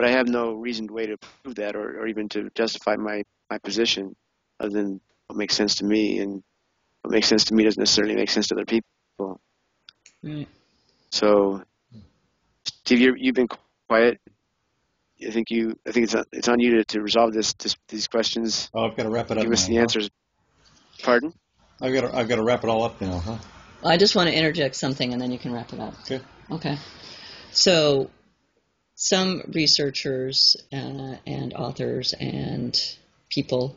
but I have no reasoned way to prove that or even to justify my position other than what makes sense to me, and what makes sense to me doesn't necessarily make sense to other people. Right. So, Steve, you've been quiet. I think it's on you to resolve these questions. Oh, I've got to wrap it up Give us now, the answers. Pardon? I've got to wrap it all up now, huh? I just want to interject something, and then you can wrap it up. Okay. So, some researchers and authors and people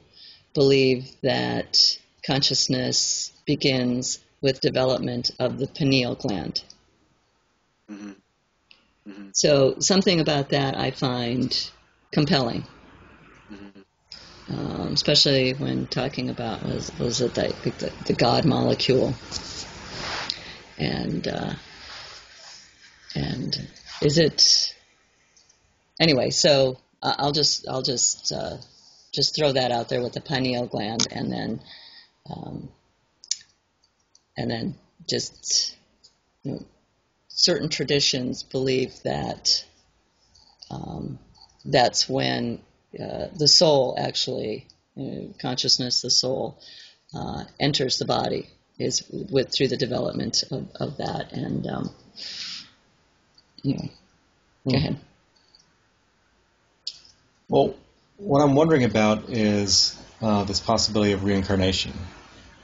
believe that consciousness begins with development of the pineal gland. Mm-hmm. Mm-hmm. So something about that I find compelling, especially when talking about was it the God molecule, and is it anyway? So I'll just throw that out there with the pineal gland, and then just certain traditions believe that that's when the soul actually, consciousness, the soul, enters the body, is through the development of that. And go ahead. Well, what I'm wondering about is this possibility of reincarnation,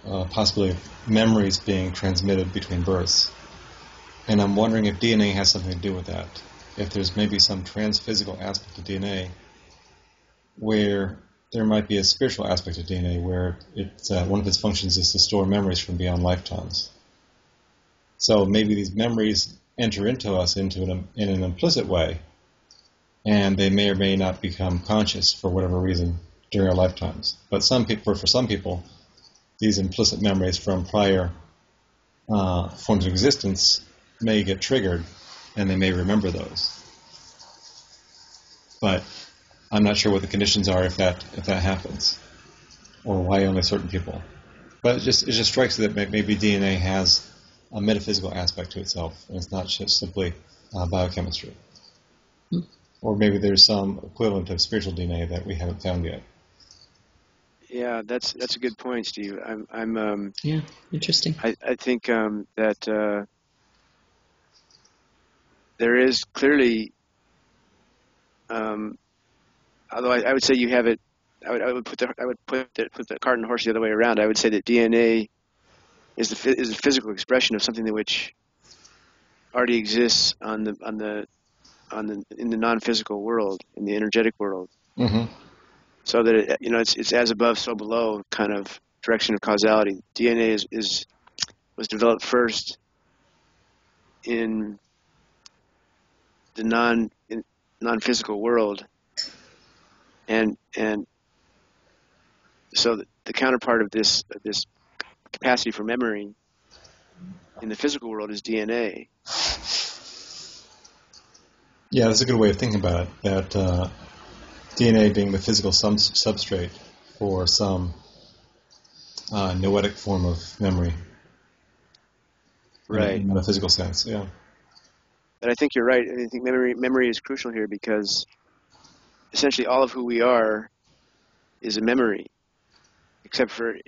possibility of memories being transmitted between births. And I'm wondering if DNA has something to do with that. If there's maybe some transphysical aspect of DNA where there might be a spiritual aspect of DNA where one of its functions is to store memories from beyond lifetimes. So maybe these memories enter into us in an implicit way, and they may or may not become conscious for whatever reason during our lifetimes. But for some people, these implicit memories from prior forms of existence may get triggered, and they may remember those. But I'm not sure what the conditions are if that happens, or why only certain people. But it just strikes me that maybe DNA has a metaphysical aspect to itself, and it's not just simply biochemistry. Or maybe there's some equivalent of spiritual DNA that we haven't found yet. Yeah, that's a good point, Steve. I'm yeah, interesting. I think that there is clearly, although I would say you have it. I would put the cart and horse the other way around. I would say that DNA is a physical expression of something that which already exists in the non-physical world, in the energetic world. Mm-hmm. So that it's as above, so below kind of direction of causality. DNA was developed first in the non-physical world, and so the counterpart of this capacity for memory in the physical world is DNA. Yeah, that's a good way of thinking about it, that DNA being the physical substrate for some noetic form of memory. Right. In a physical sense, yeah. And I think you're right. I think memory is crucial here, because essentially all of who we are is a memory, except for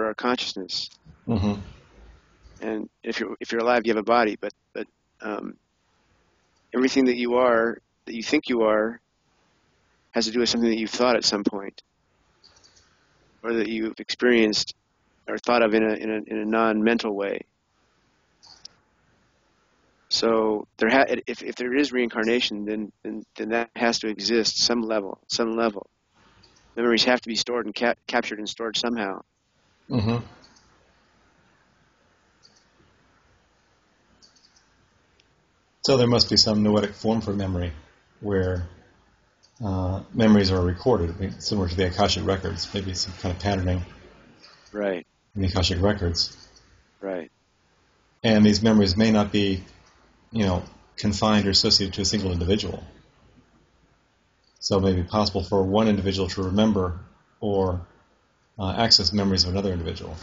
our consciousness. Mm-hmm. And if you're alive, you have a body, but everything that you think you are, has to do with something that you've thought at some point, or that you've experienced or thought of in a non-mental way. So if there is reincarnation, then that has to exist some level. Memories have to be stored and captured and stored somehow. Mm-hmm. So there must be some noetic form for memory where memories are recorded, similar to the Akashic records, maybe some kind of patterning. Right. In the Akashic records. Right. And these memories may not be, confined or associated to a single individual. So it may be possible for one individual to remember or access memories of another individual.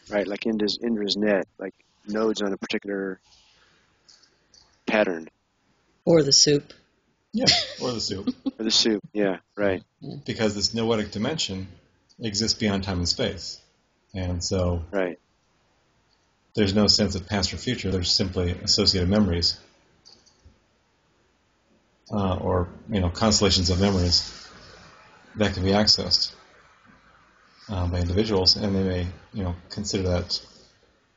Right, like Indra's net, like nodes on a particular pattern. Or the soup. Yeah, or the soup. Or the soup, yeah, right. Because this noetic dimension exists beyond time and space. And so Right. there's no sense of past or future. There's simply associated memories, or constellations of memories that can be accessed by individuals, and they may consider that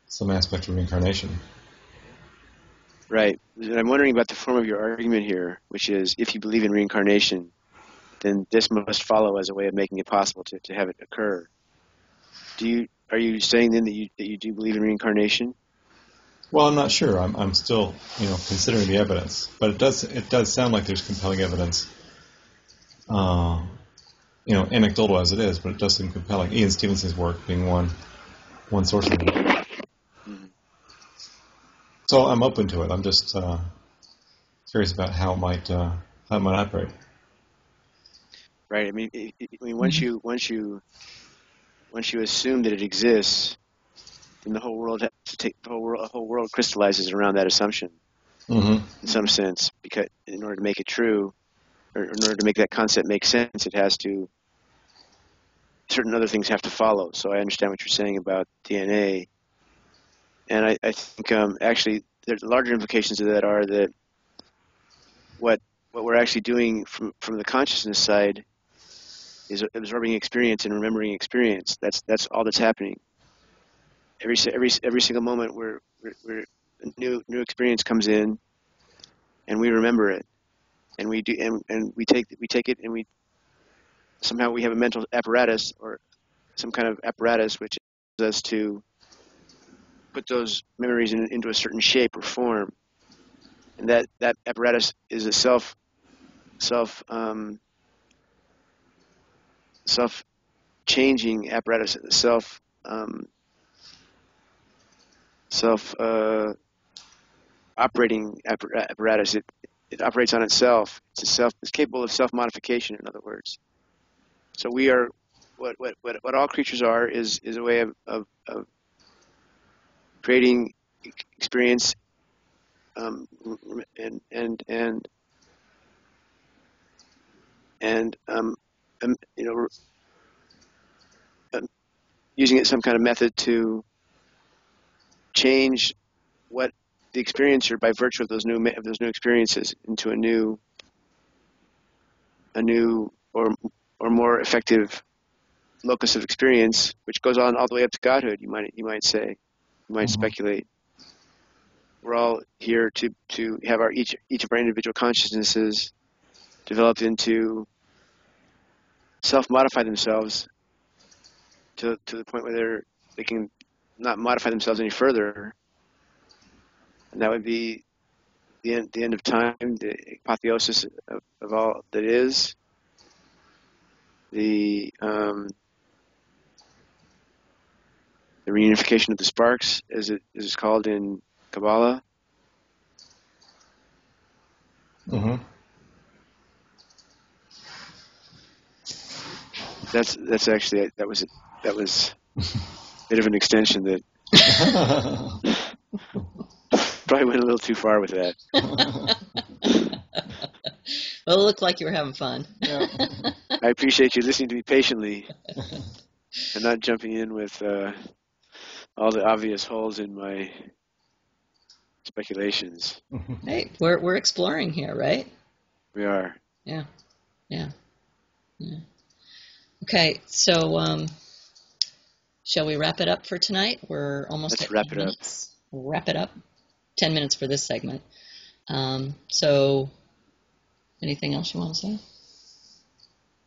some aspect of reincarnation. Right. And I'm wondering about the form of your argument here, which is if you believe in reincarnation, then this must follow as a way of making it possible to have it occur. Are you saying then that you do believe in reincarnation? Well, I'm not sure. I'm still considering the evidence, but it does sound like there's compelling evidence. Anecdotal as it is, but it does seem compelling. Ian Stevenson's work being one source of it. Mm-hmm. So I'm open to it. I'm just curious about how it might operate. Right. I mean, once you assume that it exists, then the whole world crystallizes around that assumption. Mm-hmm. In some sense, because in order to make it true, or in order to make that concept make sense, certain other things have to follow. So I understand what you're saying about DNA, and I think actually there's larger implications of that are that what we're actually doing from the consciousness side is absorbing experience and remembering experience. That's all that's happening. Every single moment, we're a new experience comes in, and we remember it, and we do, and we take it, and we somehow we have a mental apparatus or some kind of apparatus which allows us to put those memories into a certain shape or form, and that apparatus is a self changing apparatus, self operating apparatus. It operates on itself. It's capable of self modification. In other words, so we are what all creatures are is a way of creating experience, and using it some kind of method to change what the experiencer, by virtue of those new experiences, into a new or more effective locus of experience, which goes on all the way up to Godhood. You might say, you might speculate. We're all here to have each of our individual consciousnesses developed into self-modify themselves to the point where they can not modify themselves any further, and that would be the end of time, the apotheosis of all that is, the reunification of the sparks, as it is called in Kabbalah. Mm-hmm. That's actually that was a bit of an extension that probably went a little too far with that. Well, it looked like you were having fun. Yeah. I appreciate you listening to me patiently and not jumping in with all the obvious holes in my speculations. Hey, we're exploring here, right? We are. Yeah. Okay, so shall we wrap it up for tonight? We're almost Let's at wrap 10 it up. minutes. Wrap it up. 10 minutes for this segment. So, anything else you want to say?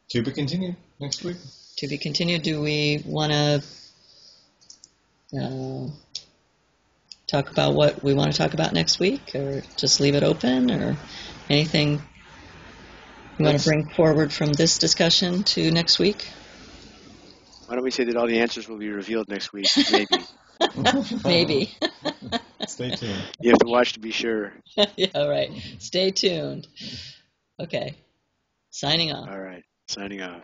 To be continued next week. To be continued. Do we want to talk about what we want to talk about next week, or just leave it open, or anything you want to bring forward from this discussion to next week? Why don't we say that all the answers will be revealed next week? Maybe. Maybe. Stay tuned. You have to watch to be sure. Yeah, all right. Stay tuned. Okay. Signing off. All right. Signing off.